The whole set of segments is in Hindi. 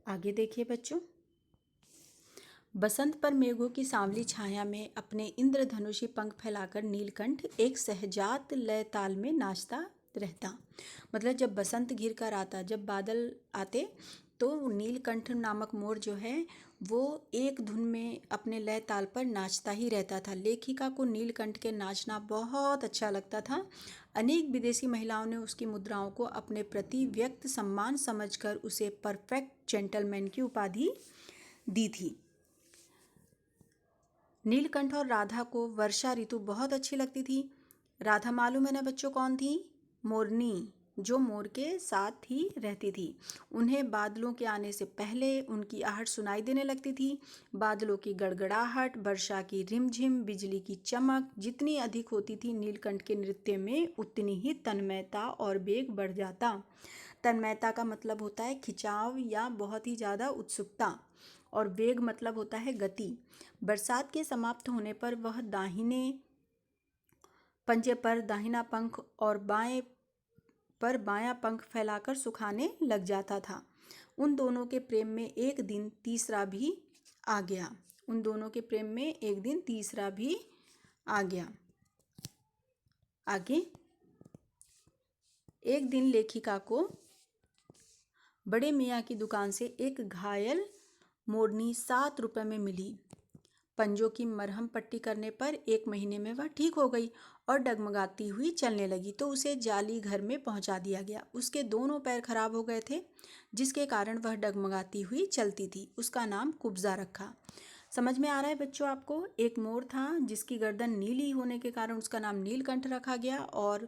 आगे देखिए बच्चों। बसंत पर मेघों की सांवली छाया में अपने इंद्रधनुषी पंख फैलाकर नीलकंठ एक सहजात लय ताल में नाचता रहता। मतलब जब बसंत घिर कर आता, जब बादल आते, तो नीलकंठ नामक मोर जो है वो एक धुन में अपने लय ताल पर नाचता ही रहता था। लेखिका को नीलकंठ के नाचना बहुत अच्छा लगता था। अनेक विदेशी महिलाओं ने उसकी मुद्राओं को अपने प्रति व्यक्त सम्मान समझकर उसे परफेक्ट जेंटलमैन की उपाधि दी थी। नीलकंठ और राधा को वर्षा ऋतु बहुत अच्छी लगती थी। राधा मालूम है ना बच्चों कौन थी? मोरनी, जो मोर के साथ ही रहती थी। उन्हें बादलों के आने से पहले उनकी आहट सुनाई देने लगती थी। बादलों की गड़गड़ाहट, वर्षा की रिमझिम, बिजली की चमक जितनी अधिक होती थी, नीलकंठ के नृत्य में उतनी ही तन्मयता और वेग बढ़ जाता। तन्मयता का मतलब होता है खिंचाव या बहुत ही ज़्यादा उत्सुकता, और वेग मतलब होता है गति। बरसात के समाप्त होने पर वह दाहिने पंजे पर दाहिना पंख और बाएं पर बायां पंख फैलाकर सुखाने लग जाता था। उन दोनों के प्रेम में एक दिन तीसरा भी आ गया। उन दोनों के प्रेम में एक दिन तीसरा भी आ गया। आगे, एक दिन लेखिका को बड़े मियाँ की दुकान से एक घायल मोरनी 7 रुपए में मिली। पंजों की मरहम पट्टी करने पर 1 महीने में वह ठीक हो गई और डगमगाती हुई चलने लगी, तो उसे जाली घर में पहुंचा दिया गया। उसके दोनों पैर खराब हो गए थे, जिसके कारण वह डगमगाती हुई चलती थी। उसका नाम कुब्जा रखा। समझ में आ रहा है बच्चों आपको? एक मोर था जिसकी गर्दन नीली होने के कारण उसका नाम नीलकंठ रखा गया। और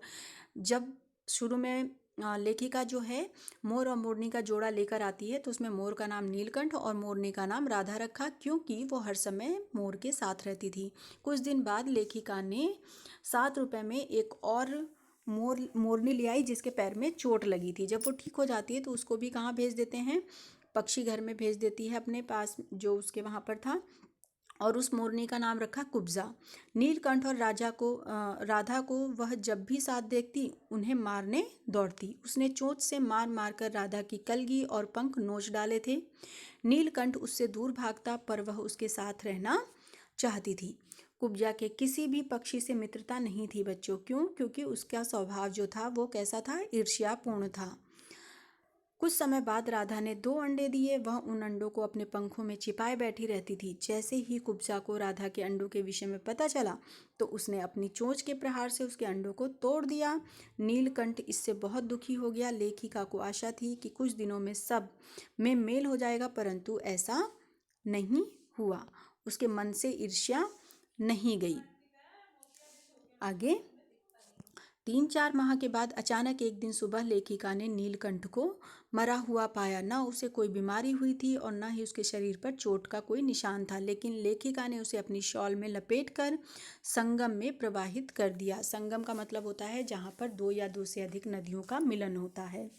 जब शुरू में लेखिका जो है मोर और मोरनी का जोड़ा लेकर आती है, तो उसमें मोर का नाम नीलकंठ और मोरनी का नाम राधा रखा, क्योंकि वो हर समय मोर के साथ रहती थी। कुछ दिन बाद लेखिका ने 7 रुपए में एक और मोरनी ले आई जिसके पैर में चोट लगी थी। जब वो ठीक हो जाती है तो उसको भी कहाँ भेज देते हैं? पक्षी घर में भेज देती है अपने पास, जो उसके वहाँ पर था, और उस मोरनी का नाम रखा कुब्जा। नीलकंठ और राधा को वह जब भी साथ देखती उन्हें मारने दौड़ती। उसने चोंच से मार मार कर राधा की कलगी और पंख नोच डाले थे। नीलकंठ उससे दूर भागता, पर वह उसके साथ रहना चाहती थी। कुब्जा के किसी भी पक्षी से मित्रता नहीं थी बच्चों। क्यों? क्योंकि उसका स्वभाव जो था वो कैसा था? ईर्ष्यापूर्ण था। कुछ समय बाद राधा ने 2 अंडे दिए। वह उन अंडों को अपने पंखों में छिपाए बैठी रहती थी। जैसे ही कुब्जा को राधा के अंडों के विषय में पता चला, तो उसने अपनी चोंच के प्रहार से उसके अंडों को तोड़ दिया। नीलकंठ इससे बहुत दुखी हो गया। लेखिका को आशा थी कि कुछ दिनों में सब में मेल हो जाएगा, परंतु ऐसा नहीं हुआ। उसके मन से ईर्ष्या नहीं गई। आगे, 3-4 माह के बाद अचानक एक दिन सुबह लेखिका ने नीलकंठ को मरा हुआ पाया। न उसे कोई बीमारी हुई थी और न ही उसके शरीर पर चोट का कोई निशान था, लेकिन लेखिका ने उसे अपनी शॉल में लपेटकर संगम में प्रवाहित कर दिया। संगम का मतलब होता है जहाँ पर 2 या 2 से अधिक नदियों का मिलन होता है।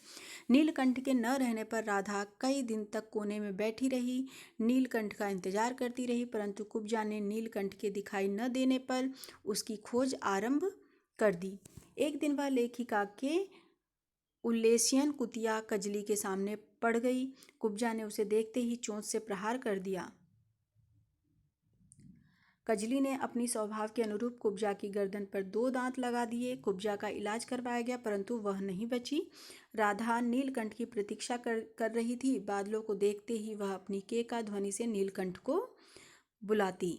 नीलकंठ के न रहने पर राधा कई दिन तक कोने में बैठी रही। नीलकंठ का इंतजार करती रही, परंतु कुब्जा ने नीलकंठ के दिखाई न देने पर उसकी खोज आरंभ कर दी। एक दिन वह लेखिका के उल्लेसियन कुतिया कजली के सामने पड़ गई। कुब्जा ने उसे देखते ही चोंच से प्रहार कर दिया। कजली ने अपनी स्वभाव के अनुरूप कुब्जा की गर्दन पर 2 दांत लगा दिए। कुब्जा का इलाज करवाया गया, परंतु वह नहीं बची। राधा नीलकंठ की प्रतीक्षा कर रही थी। बादलों को देखते ही वह अपनी केका ध्वनि से नीलकंठ को बुलाती।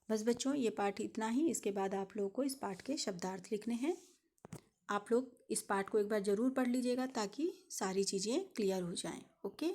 बस बच्चों, ये पाठ इतना ही। इसके बाद आप लोगों को इस पाठ के शब्दार्थ लिखने हैं। आप लोग इस पाठ को एक बार ज़रूर पढ़ लीजिएगा ताकि सारी चीज़ें क्लियर हो जाएं। ओके।